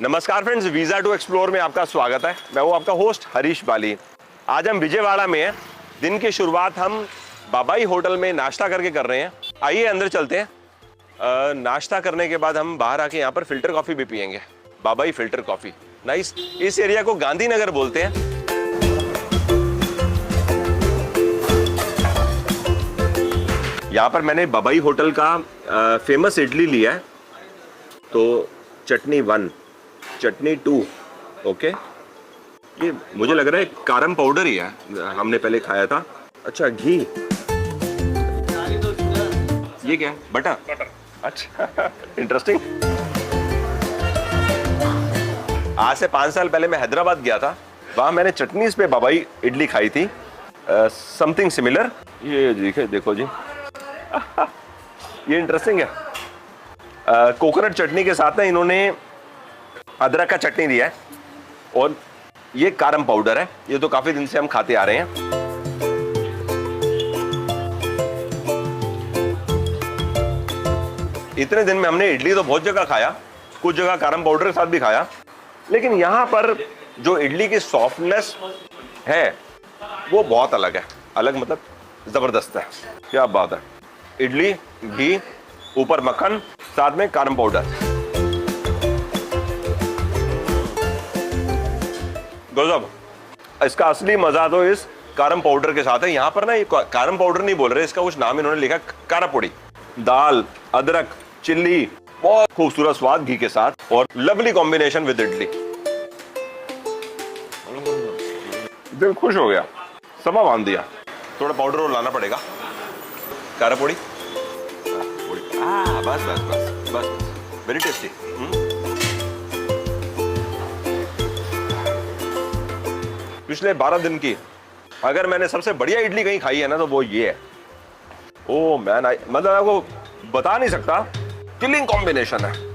नमस्कार friends, visa to explore में आपका स्वागत है। मैं हूँ आपका होस्ट हरीश बाली। आज हम विजयवाड़ा में हैं। दिन की शुरुआत हम बाबाई होटल में नाश्ता करके कर रहे हैं। आइए अंदर चलते हैं। नाश्ता करने के बाद हम बाहर आके यहाँ पर फिल्टर कॉफ़ी भी पियेंगे। Babai filter coffee, nice. इस एरिया को गांधीनगर बोलते हैं। यहाँ पर मैंने बाबाई होटल का फेमस इडली लिया है। तो चटनी 1, चटनी 2, ओके। ये मुझे लग रहा है कारम पाउडर ही है, हमने पहले खाया था। अच्छा, घी, ये क्या है? बटर। अच्छा, इंटरेस्टिंग। आज से 5 साल पहले मैं हैदराबाद गया था। वहां मैंने चटनीज पे बाबाई इडली खाई थी, समथिंग सिमिलर। ये देखो जी, ये इंटरेस्टिंग है। कोकोनट चटनी के साथ ना इन्होंने अदरक का चटनी दिया है और ये कारम पाउडर है। ये तो काफी दिन से हम खाते आ रहे हैं। इतने दिन में हमने इडली तो बहुत जगह खाया, कुछ जगह कारम पाउडर के साथ भी खाया, लेकिन यहां पर जो इडली की सॉफ्टनेस है वो बहुत अलग है। अलग मतलब जबरदस्त है। क्या बात है। इडली, घी, ऊपर मक्खन, साथ में कारम पाउडर। गजब। इसका असली मजा तो इस कारम पाउडर के साथ है। यहाँ पर ना ये कारम पाउडर नहीं बोल रहे, इसका कुछ नाम इन्होंने लिखा कारा पोड़ी। दाल, अदरक, चिल्ली, बहुत खूबसूरत स्वाद घी के साथ और लवली कॉम्बिनेशन विद इडली। दिल खुश हो गया, समा बांध दिया। थोड़ा पाउडर और लाना पड़ेगा। कारा पोड़ी, बस बस बस बस, वेरी टेस्टी। पिछले 12 दिन की अगर मैंने सबसे बढ़िया इडली कहीं खाई है ना तो वो ये है। ओ मैन, मतलब आपको बता नहीं सकता, किलिंग कॉम्बिनेशन है।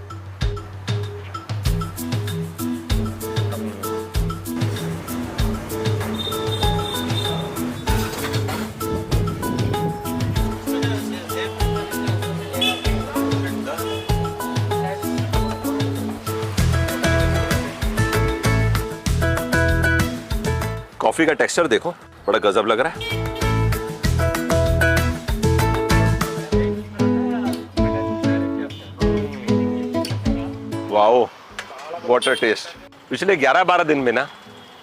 कॉफी का टेक्सचर देखो, बड़ा गजब लग रहा है। Wow, what a taste. पिछले 11-12 दिन में ना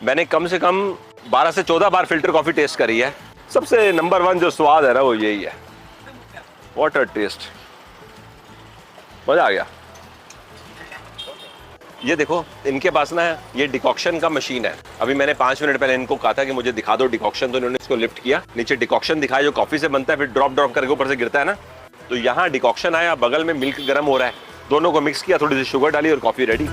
मैंने कम से कम 12 से 14 बार फिल्टर कॉफी टेस्ट करी है। सबसे नंबर 1 जो स्वाद है ना वो यही है। व्हाट अ टेस्ट, मजा आ गया। ये देखो, इनके पास ना ये डिकॉक्शन का मशीन है। अभी मैंने 5 मिनट पहले इनको कहा था कि मुझे दिखा दो डिकॉक्शन, तो इन्होंने इसको लिफ्ट किया, नीचे डिकॉक्शन दिखाया जो कॉफी से बनता है, फिर ड्रॉप करके ऊपर से गिरता है ना। तो यहाँ डिकॉक्शन आया, बगल में मिल्क गर्म हो रहा है, दोनों को मिक्स किया, थोड़ी सी शुगर डाली और कॉफी रेडी।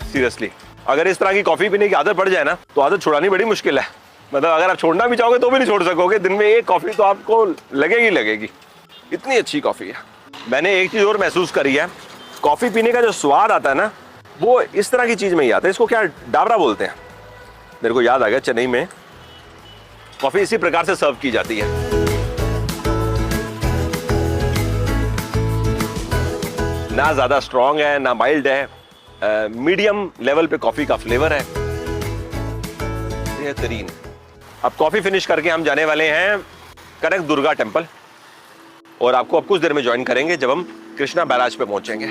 सीरियसली, अगर इस तरह की कॉफी पीने की आदत पड़ जाए ना तो आदत छुड़ानी बड़ी मुश्किल है। मतलब अगर आप छोड़ना भी चाहोगे तो भी नहीं छोड़ सकोगे। दिन में एक कॉफी तो आपको लगेगी। इतनी अच्छी कॉफी है। मैंने एक चीज और महसूस करी है, कॉफी पीने का जो स्वाद आता है ना वो इस तरह की चीज में ही आता है। इसको क्या डाबरा बोलते हैं। मेरे को याद आ गया, चेन्नई में कॉफी इसी प्रकार से सर्व की जाती है। ना ज्यादा स्ट्रॉन्ग है ना माइल्ड है, मीडियम लेवल पे कॉफी का फ्लेवर है, बेहतरीन। अब कॉफी फिनिश करके हम जाने वाले हैं कनक दुर्गा टेम्पल और आपको अब कुछ देर में ज्वाइन करेंगे जब हम कृष्णा बैराज पे पहुंचेंगे।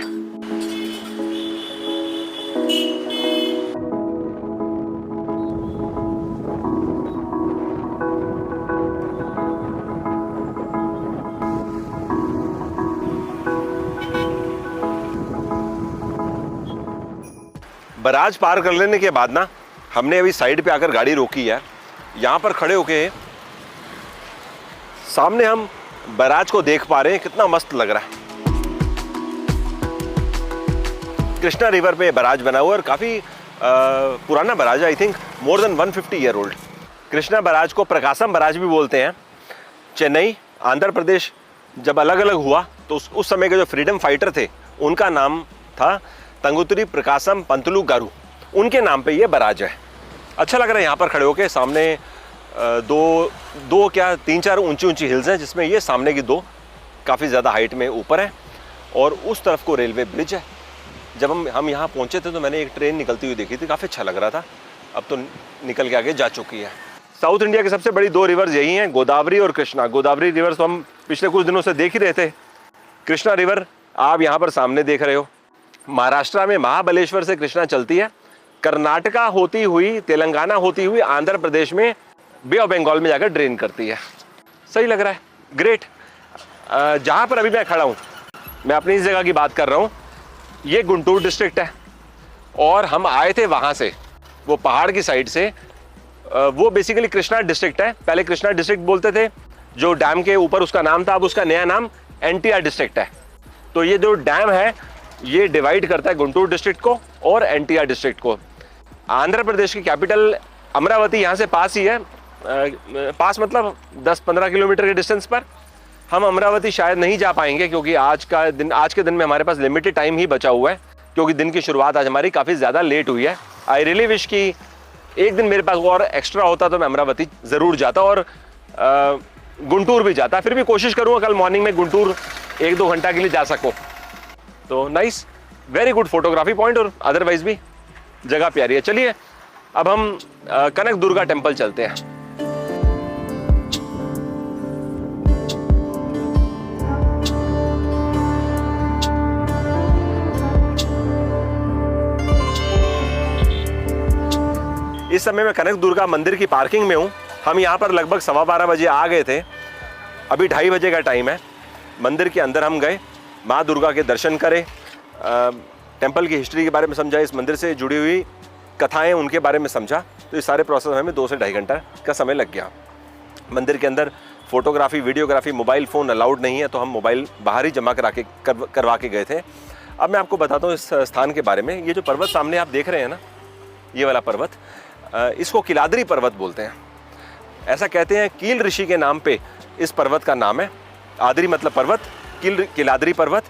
बैराज पार कर लेने के बाद ना हमने अभी साइड पे आकर गाड़ी रोकी है। यहां पर खड़े होके सामने हम बैराज को देख पा रहे हैं। कितना मस्त लग रहा है। कृष्णा रिवर पे बैराज बना हुआ और काफी पुराना बैराज है। I think more than 150 year old. Krishna barrage को प्रकाशम बैराज भी बोलते हैं। चेन्नई, आंध्र प्रदेश जब अलग अलग हुआ तो उस समय के जो फ्रीडम फाइटर थे उनका नाम था तंगुतुरी प्रकाशम पंतलू गारू। उनके नाम पे ये बैराज है। अच्छा लग रहा है यहाँ पर खड़े होके। सामने दो क्या 3-4 ऊंची ऊंची हिल्स हैं जिसमें ये सामने की दो काफ़ी ज़्यादा हाइट में ऊपर है और उस तरफ को रेलवे ब्रिज है। जब हम यहाँ पहुँचे थे तो मैंने एक ट्रेन निकलती हुई देखी थी, काफ़ी अच्छा लग रहा था। अब तो निकल के आगे जा चुकी है। साउथ इंडिया की सबसे बड़ी 2 रिवर्स यही हैं, गोदावरी और कृष्णा। गोदावरी रिवर तो हम पिछले कुछ दिनों से देख ही रहे थे। कृष्णा रिवर आप यहाँ पर सामने देख रहे हो। महाराष्ट्र में महाबलेश्वर से कृष्णा चलती है, कर्नाटका होती हुई, तेलंगाना होती हुई आंध्र प्रदेश में बे ऑफ बंगाल में जाकर ड्रेन करती है। सही लग रहा है, ग्रेट। जहाँ पर अभी मैं खड़ा हूँ, मैं अपनी इस जगह की बात कर रहा हूँ, ये गुंटूर डिस्ट्रिक्ट है और हम आए थे वहाँ से, वो पहाड़ की साइड से। वो बेसिकली कृष्णा डिस्ट्रिक्ट है। पहले कृष्णा डिस्ट्रिक्ट बोलते थे, जो डैम के ऊपर उसका नाम था, अब उसका नया नाम एनटीआर डिस्ट्रिक्ट है। तो ये जो डैम है ये डिवाइड करता है गुंटूर डिस्ट्रिक्ट को और एनटीआर डिस्ट्रिक्ट को। आंध्र प्रदेश की कैपिटल अमरावती यहाँ से पास ही है, पास मतलब 10-15 किलोमीटर के डिस्टेंस पर। हम अमरावती शायद नहीं जा पाएंगे क्योंकि आज के दिन में हमारे पास लिमिटेड टाइम ही बचा हुआ है, क्योंकि दिन की शुरुआत आज हमारी काफ़ी ज़्यादा लेट हुई है। आई रियली विश कि एक दिन मेरे पास और एक्स्ट्रा होता तो मैं अमरावती ज़रूर जाता और गुंटूर भी जाता। फिर भी कोशिश करूँगा कल मॉर्निंग में गुंटूर 1-2 घंटा के लिए जा सको। तो nice, very good photography point और अदरवाइज भी जगह प्यारी है। चलिए अब हम कनक दुर्गा टेम्पल चलते हैं। इस समय मैं कनक दुर्गा मंदिर की पार्किंग में हूँ। हम यहाँ पर लगभग 12:15 बजे आ गए थे, अभी 2:30 बजे का टाइम है। मंदिर के अंदर हम गए, माँ दुर्गा के दर्शन करें, टेंपल की हिस्ट्री के बारे में समझा, इस मंदिर से जुड़ी हुई कथाएं उनके बारे में समझा। तो इस सारे प्रोसेस में हमें 2 से 2.5 घंटा का समय लग गया। मंदिर के अंदर photography, videography, mobile phone allowed नहीं है, तो हम मोबाइल बाहर ही जमा करवा के गए थे। अब मैं आपको बताता हूँ इस स्थान के बारे में। ये जो पर्वत सामने आप देख रहे हैं ना, ये वाला पर्वत, इसको किलाद्री पर्वत बोलते हैं। ऐसा कहते हैं कील ऋषि के नाम पे इस पर्वत का नाम है। आद्री मतलब पर्वत, किलाद्री पर्वत।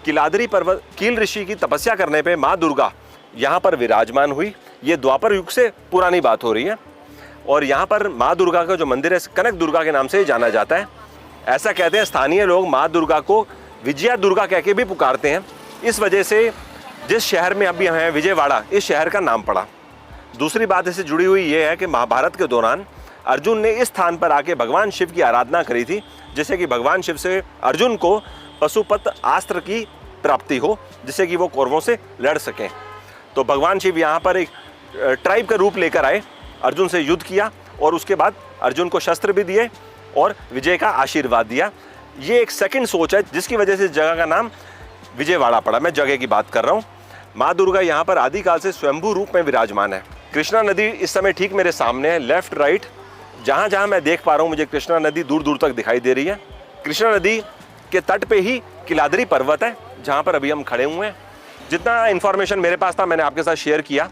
किलाद्री पर्वत, कील ऋषि की तपस्या करने पे माँ दुर्गा यहाँ पर विराजमान हुई। ये द्वापर युग से पुरानी बात हो रही है और यहाँ पर माँ दुर्गा का जो मंदिर है कनक दुर्गा के नाम से जाना जाता है। ऐसा कहते हैं स्थानीय लोग माँ दुर्गा को विजया दुर्गा कह के भी पुकारते हैं। इस वजह से जिस शहर में अभी हम हैं, विजयवाड़ा, इस शहर का नाम पड़ा। दूसरी बात इससे जुड़ी हुई ये है कि महाभारत के दौरान अर्जुन ने इस स्थान पर आके भगवान शिव की आराधना करी थी, जिससे कि भगवान शिव से अर्जुन को पशुपत अस्त्र की प्राप्ति हो, जिससे कि वो कौरवों से लड़ सकें। तो भगवान शिव यहाँ पर एक ट्राइब का रूप लेकर आए, अर्जुन से युद्ध किया और उसके बाद अर्जुन को शस्त्र भी दिए और विजय का आशीर्वाद दिया। ये एक सेकंड सोच है जिसकी वजह से इस जगह का नाम विजयवाड़ा पड़ा। मैं जगह की बात कर रहा हूँ। माँ दुर्गा यहाँ पर आदिकाल से स्वयंभू रूप में विराजमान है। कृष्णा नदी इस समय ठीक मेरे सामने है, लेफ्ट राइट जहाँ जहाँ मैं देख पा रहा हूँ मुझे कृष्णा नदी दूर दूर तक दिखाई दे रही है। कृष्णा नदी के तट पे ही किलाद्री पर्वत है जहाँ पर अभी हम खड़े हुए हैं। जितना इन्फॉर्मेशन मेरे पास था मैंने आपके साथ शेयर किया।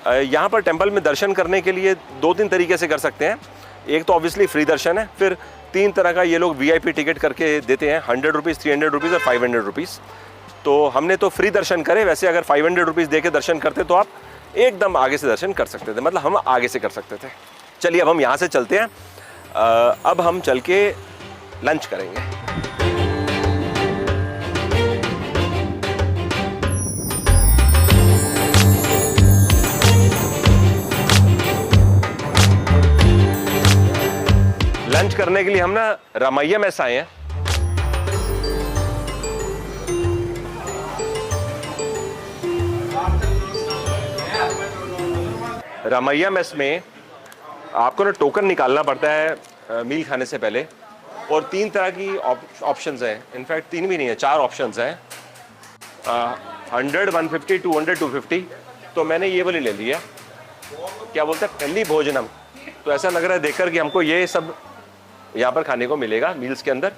यहाँ पर टेंपल में दर्शन करने के लिए 2-3 तरीके से कर सकते हैं। एक तो ऑब्वियसली फ्री दर्शन है, फिर 3 तरह का ये लोग VIP टिकट करके देते हैं, 100 रुपीज़, 300 रुपीज़ और 500 रुपीज़। तो हमने तो फ्री दर्शन करे। वैसे अगर 500 रुपीज़ दे के दर्शन करते तो आप एकदम आगे से दर्शन कर सकते थे, मतलब हम आगे से कर सकते थे। चलिए अब हम यहाँ से चलते हैं। अब हम चल के लंच करेंगे। लंच करने के लिए हम ना रामैया मेस आए हैं। रामैया मेस में आपको ना टोकन निकालना पड़ता है मील खाने से पहले, और 3 तरह की ऑप्शंस हैं। इनफैक्ट 3 भी नहीं है, 4 ऑप्शंस हैं, 100, 150, 200, 250। तो मैंने ये वाली ले लिया, क्या बोलते हैं, पहली भोजनम। तो ऐसा लग रहा है देखकर कि हमको ये सब यहाँ पर खाने को मिलेगा मील्स के अंदर।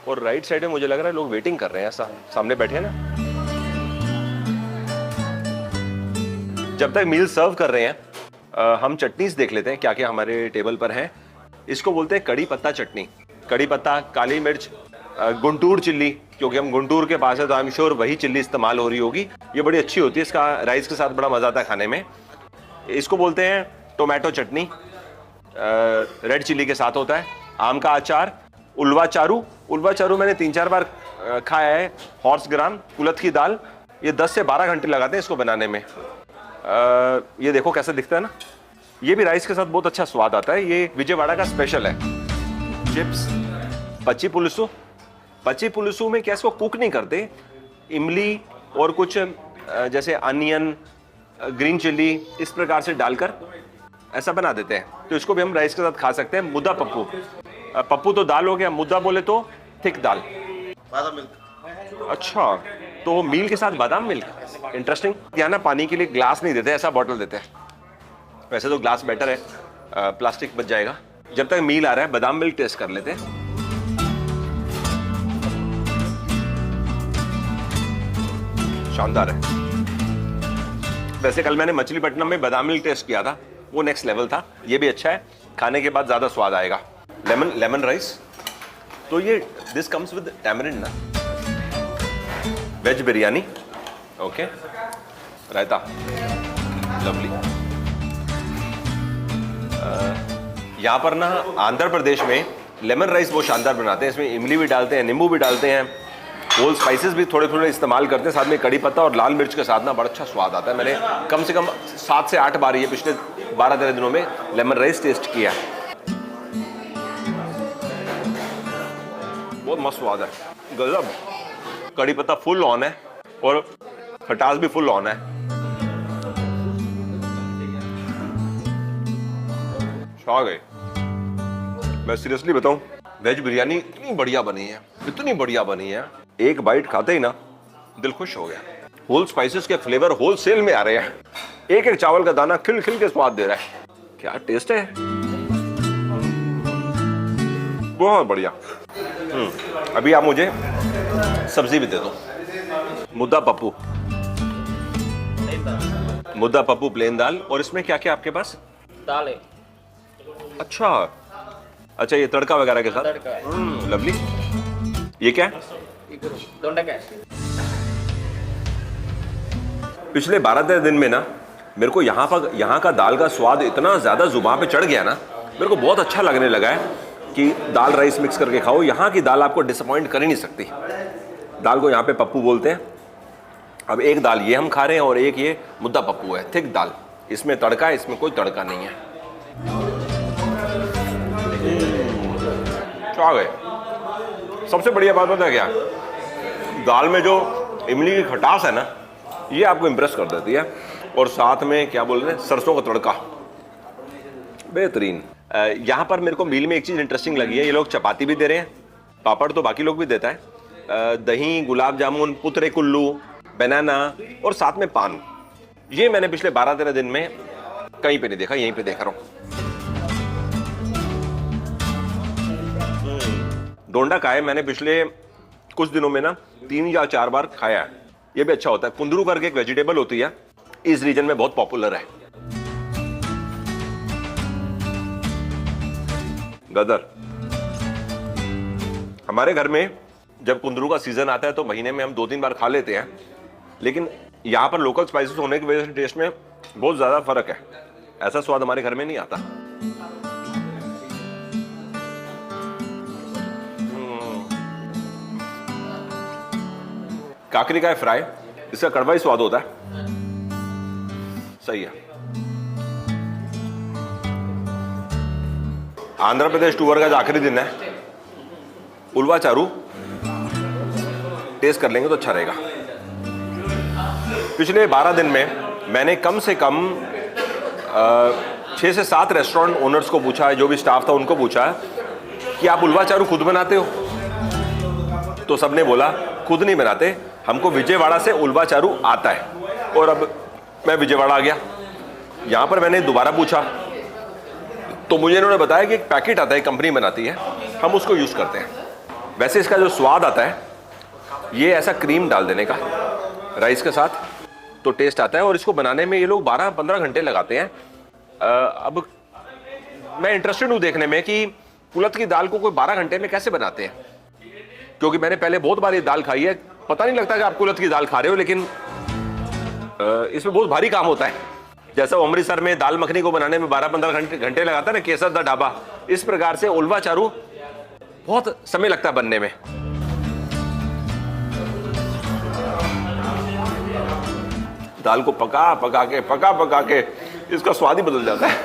और राइट साइड में मुझे लग रहा है लोग वेटिंग कर रहे हैं, ऐसा सामने बैठे हैं ना। जब तक मील सर्व कर रहे हैं हम चटनीज देख लेते हैं क्या क्या हमारे टेबल पर है। इसको बोलते हैं कड़ी पत्ता चटनी। कड़ी पत्ता, काली मिर्च, गुंटूर चिल्ली, क्योंकि हम गुंटूर के पास है तो आई एम श्योर वही चिल्ली इस्तेमाल हो रही होगी। ये बड़ी अच्छी होती है, इसका राइस के साथ बड़ा मज़ा आता है खाने में। इसको बोलते हैं टोमेटो चटनी, रेड चिल्ली के साथ होता है। आम का अचार, उलवा चारू। उलवा चारू मैंने 3-4 बार खाया है हॉर्स ग्राम कुलथ की दाल। ये 10 से 12 घंटे लगाते हैं इसको बनाने में। ये देखो कैसा दिखता है ना। ये भी राइस के साथ बहुत अच्छा स्वाद आता है। ये विजयवाड़ा का स्पेशल है। चिप्स पच्ची पुलुसु। पच्ची पुलुसु में क्या इसको कुक नहीं करते, इमली और कुछ जैसे अनियन, ग्रीन चिल्ली इस प्रकार से डालकर ऐसा बना देते हैं। तो इसको भी हम राइस के साथ खा सकते हैं। मुद्दा पप्पू, पप्पू तो दाल हो गया, मुद्दा बोले तो थिक दाल। बादाम मिल्क। अच्छा, तो मील के साथ बादाम मिल्क, इंटरेस्टिंग। यहाँ ना पानी के लिए ग्लास नहीं देते, ऐसा बॉटल देते हैं। वैसे तो ग्लास बेटर है, प्लास्टिक बच जाएगा। जब तक मील आ रहा है बादाम मिल्क टेस्ट कर लेते हैं। शानदार है। वैसे कल मैंने मछलीपट्टनम में बादाम मिल्क टेस्ट किया था, वो नेक्स्ट लेवल था। ये भी अच्छा है, खाने के बाद ज्यादा स्वाद आएगा। लेमन राइस, तो ये दिस कम्स विद टैमरिंड ना। वेज बिरयानी, ओके, रायता, लवली। यहाँ पर ना आंध्र प्रदेश में लेमन राइस बहुत शानदार बनाते हैं। इसमें इमली भी डालते हैं, नींबू भी डालते हैं, होल स्पाइसेस भी थोड़े थोड़े इस्तेमाल करते हैं, साथ में कड़ी पत्ता और लाल मिर्च के साथ ना बड़ा अच्छा स्वाद आता है। मैंने कम से कम 7 से 8 बार ये पिछले 12-13 दिनों में लेमन राइस टेस्ट किया है। बहुत मस्त स्वाद है, गजब। कड़ी पत्ता फुल ऑन है और खटास भी फुल ऑन है। आ गए। मैं सीरियसली बताऊं, वेज बिरयानी इतनी बढ़िया बनी है, इतनी बढ़िया बनी है, एक बाइट खाते ही ना दिल खुश हो गया। होल स्पाइसेस के फ्लेवर होल सेल में आ रहे हैं। एक एक चावल का दाना खिल खिल के स्वाद दे रहा है। क्या टेस्ट है, बहुत बढ़िया। अभी आप मुझे सब्जी भी दे दो। मुद्दा पप्पू, मुद्दा पप्पू प्लेन दाल। और इसमें क्या क्या आपके पास? दाल है। अच्छा, ये तड़का वगैरह के साथ। लवली। ये क्या है? दोंडकाय। पिछले 12-13 दिन में ना मेरे को यहाँ का दाल का स्वाद इतना ज्यादा जुबान पे चढ़ गया ना, मेरे को बहुत अच्छा लगने लगा है कि दाल राइस मिक्स करके खाओ। यहाँ की दाल आपको डिसअपॉइंट कर ही नहीं सकती। दाल को यहाँ पे पप्पू बोलते हैं। अब एक दाल ये हम खा रहे हैं और एक ये मुद्दा पप्पू है, थिक दाल। इसमें तड़का है, इसमें कोई तड़का नहीं है। आ गए। सबसे बढ़िया बात पता है क्या? दाल में जो इमली की खटास है ना, ये आपको इंप्रेस कर देती है। और साथ में क्या बोल रहे हैं, सरसों का तड़का, बेहतरीन। यहाँ पर मेरे को मील में एक चीज़ इंटरेस्टिंग लगी है, ये लोग चपाती भी दे रहे हैं, पापड़ तो बाकी लोग भी देता है, दही, गुलाब जामुन, पुतरे कुल्लू, बनाना और साथ में पान। ये मैंने पिछले 12-13 दिन में कहीं पे नहीं देखा, यहीं पे देख रहा हूँ। डोंडा का है, मैंने पिछले कुछ दिनों में ना 3 या 4 बार खाया है। ये भी अच्छा होता है। कुंदरू करके एक वेजिटेबल होती है, इस रीजन में बहुत पॉपुलर है। गदर। हमारे घर में जब कुंदरू का सीजन आता है तो महीने में हम 2-3 बार खा लेते हैं, लेकिन यहाँ पर लोकल स्पाइसेस होने की वजह से टेस्ट में बहुत ज्यादा फर्क है। ऐसा स्वाद हमारे घर में नहीं आता। काकरी का है फ्राई, इसका कड़वा ही स्वाद होता है। सही है। आंध्र प्रदेश टूर का जो आखिरी दिन है, उलवा चारू टेस्ट कर लेंगे तो अच्छा रहेगा। पिछले 12 दिन में मैंने कम से कम 6 से 7 रेस्टोरेंट ओनर्स को पूछा है, जो भी स्टाफ था उनको पूछा है कि आप उलवा चारू खुद बनाते हो? तो सबने बोला खुद नहीं बनाते, हमको विजयवाड़ा से उलवा चारू आता है। और अब मैं विजयवाड़ा आ गया, यहाँ पर मैंने दोबारा पूछा तो मुझे इन्होंने बताया कि एक पैकेट आता है, कंपनी बनाती है, हम उसको यूज़ करते हैं। वैसे इसका जो स्वाद आता है, ये ऐसा क्रीम डाल देने का राइस के साथ तो टेस्ट आता है। और इसको बनाने में ये लोग 12-15 घंटे लगाते हैं। अब मैं इंटरेस्टेड हूँ देखने में कि कुलथ की दाल को कोई 12 घंटे में कैसे बनाते हैं, क्योंकि मैंने पहले बहुत बार ये दाल खाई है। पता नहीं लगता कि आप कुलथ की दाल खा रहे हो, लेकिन इसमें बहुत भारी काम होता है। जैसा अमृतसर में दाल मखनी को बनाने में 12-15 घंटे लगाता है ना, केसर दा ढाबा, इस प्रकार से उलवा चारू बहुत समय लगता है बनने में। दाल को पका पका के इसका स्वाद ही बदल जाता है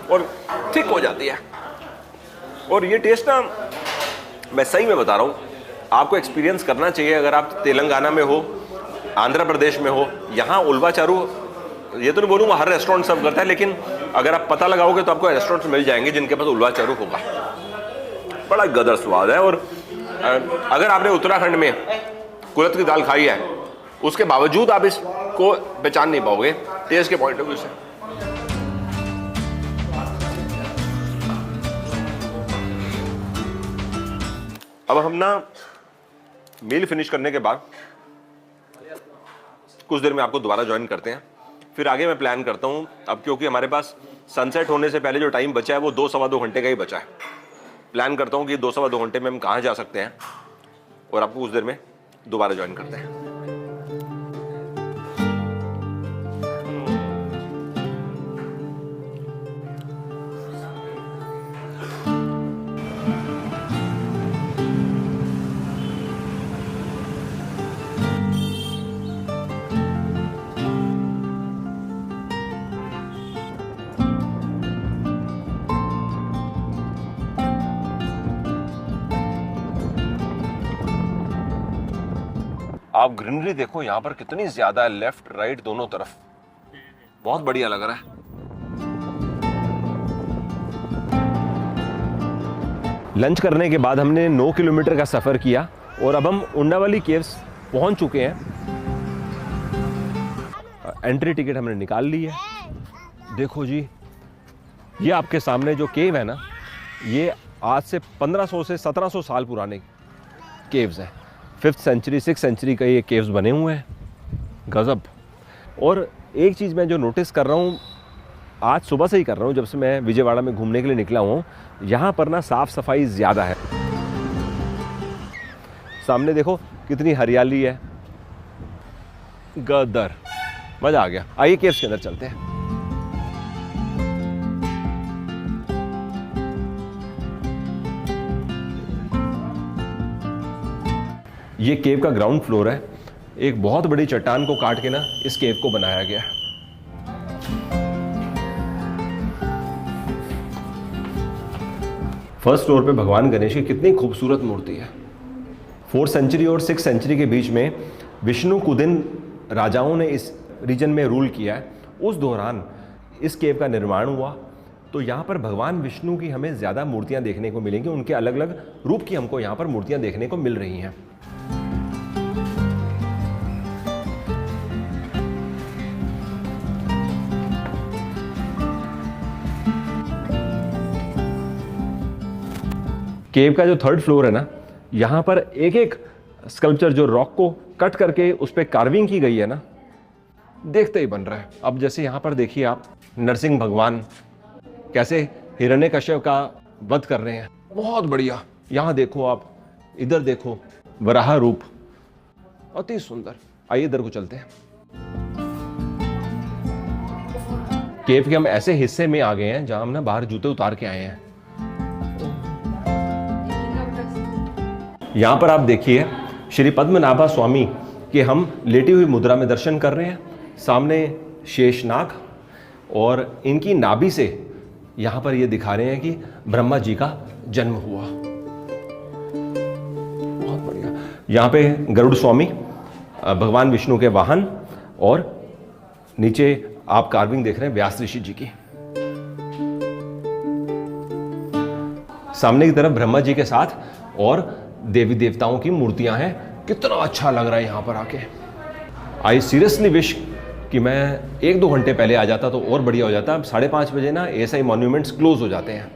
और थिक हो जाती है। और ये टेस्ट ना, मैं सही में बता रहा हूँ, आपको एक्सपीरियंस करना चाहिए। अगर आप तेलंगाना में हो, आंध्र प्रदेश में हो, यहाँ उल्वा चारू, ये तो नहीं बोलूँगा हर रेस्टोरेंट सर्व करता है, लेकिन अगर आप पता लगाओगे तो आपको रेस्टोरेंट्स मिल जाएंगे जिनके पास उल्वा चारू होगा। बड़ा गदर स्वाद है। और अगर आपने उत्तराखंड में कुल्थ की दाल खाई है, उसके बावजूद आप इसको पहचान नहीं पाओगे टेस्ट के पॉइंट ऑफ व्यू से। अब हम ना मील फिनिश करने के बाद कुछ देर में आपको दोबारा ज्वाइन करते हैं, फिर आगे मैं प्लान करता हूं। अब क्योंकि हमारे पास सनसेट होने से पहले जो टाइम बचा है वो 2-2.25 घंटे का ही बचा है। प्लान करता हूं कि 2-2.25 घंटे में हम कहाँ जा सकते हैं, और आपको कुछ देर में दोबारा ज्वाइन करते हैं। आप ग्रीनरी देखो यहाँ पर कितनी ज्यादा है, लेफ्ट राइट दोनों तरफ, बहुत बढ़िया लग रहा है। लंच करने के बाद हमने 9 किलोमीटर का सफर किया और अब हम उंडावली केव्स पहुंच चुके हैं। एंट्री टिकट हमने निकाल ली है। देखो जी, ये आपके सामने जो केव है ना, ये आज से 1500 से 1700 साल पुराने केव्स हैं। 5th सेंचुरी 6th सेंचुरी का ये केव्स बने हुए हैं। गजब। और एक चीज़ मैं जो नोटिस कर रहा हूँ, आज सुबह से ही कर रहा हूँ, जब से मैं विजयवाड़ा में घूमने के लिए निकला हूँ, यहाँ पर ना साफ़ सफाई ज़्यादा है। सामने देखो कितनी हरियाली है। गदर, मज़ा आ गया। आइए केव्स के अंदर चलते हैं। ये केव का ग्राउंड फ्लोर है। एक बहुत बड़ी चट्टान को काट के ना इस केव को बनाया गया है। फर्स्ट फ्लोर पे भगवान गणेश की कितनी खूबसूरत मूर्ति है। 4th सेंचुरी और 6th सेंचुरी के बीच में विष्णु कुदिन राजाओं ने इस रीजन में रूल किया है। उस दौरान इस केव का निर्माण हुआ, तो यहाँ पर भगवान विष्णु की हमें ज़्यादा मूर्तियाँ देखने को मिलेंगी। उनके अलग अलग रूप की हमको यहाँ पर मूर्तियाँ देखने को मिल रही हैं। केव का जो 3rd फ्लोर है ना, यहाँ पर एक एक स्कल्पचर जो रॉक को कट करके उस पर कार्विंग की गई है ना, देखते ही बन रहा है। अब जैसे यहाँ पर देखिए आप, नरसिंह भगवान कैसे हिरण्यकश्यप का वध कर रहे हैं, बहुत बढ़िया। यहाँ देखो आप, इधर देखो, वराह रूप, अति सुंदर। आइए इधर को चलते हैं। केव के हम ऐसे हिस्से में आ गए हैं जहां हम ना बाहर जूते उतार के आए हैं। यहां पर आप देखिए श्री पद्मनाभा स्वामी के हम लेटी हुई मुद्रा में दर्शन कर रहे हैं। सामने शेषनाग, और इनकी नाभि से यहां पर ये दिखा रहे हैं कि ब्रह्मा जी का जन्म हुआ। बहुत बढ़िया। यहां पे गरुड़ स्वामी भगवान विष्णु के वाहन, और नीचे आप कार्विंग देख रहे हैं व्यास ऋषि जी की। सामने की तरफ ब्रह्मा जी के साथ और देवी देवताओं की मूर्तियां हैं। कितना अच्छा लग रहा है यहाँ पर आके। आई सीरियसली विश कि मैं 1-2 घंटे पहले आ जाता तो और बढ़िया हो जाता। अब 5:30 बजे ना एएसआई मॉन्यूमेंट्स क्लोज हो जाते हैं,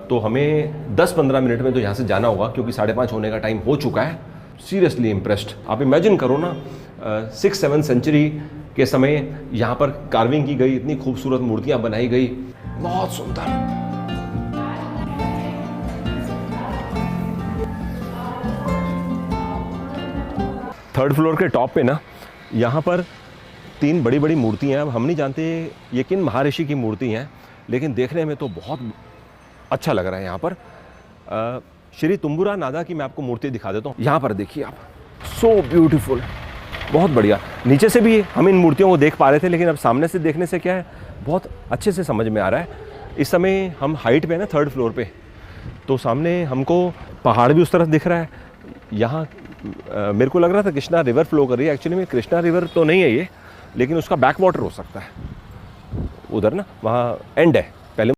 तो हमें 10-15 मिनट में तो यहाँ से जाना होगा, क्योंकि 5:30 होने का टाइम हो चुका है। Seriously impressed. आप इमेजिन करो ना, 6th-7th सेंचुरी के समय यहाँ पर कार्विंग की गई, इतनी खूबसूरत मूर्तियाँ बनाई गई, बहुत सुंदर। थर्ड फ्लोर के टॉप पे ना, यहाँ पर 3 बड़ी बड़ी मूर्तियाँ हैं। अब हम नहीं जानते ये किन महर्षि की मूर्ति हैं, लेकिन देखने में तो बहुत अच्छा लग रहा है। यहाँ पर श्री तुम्बुरा नादा की मैं आपको मूर्ति दिखा देता हूँ। यहाँ पर देखिए आप, सो ब्यूटीफुल। बहुत बढ़िया। नीचे से भी हम इन मूर्तियों को देख पा रहे थे, लेकिन अब सामने से देखने से क्या है, बहुत अच्छे से समझ में आ रहा है। इस समय हम हाइट पे है ना, 3rd फ्लोर पे, तो सामने हमको पहाड़ भी उस तरफ दिख रहा है। यहाँ मेरे को लग रहा था कृष्णा रिवर फ्लो कर रही है, एक्चुअली में कृष्णा रिवर तो नहीं है ये, लेकिन उसका बैक वाटर हो सकता है उधर ना, वहाँ एंड है।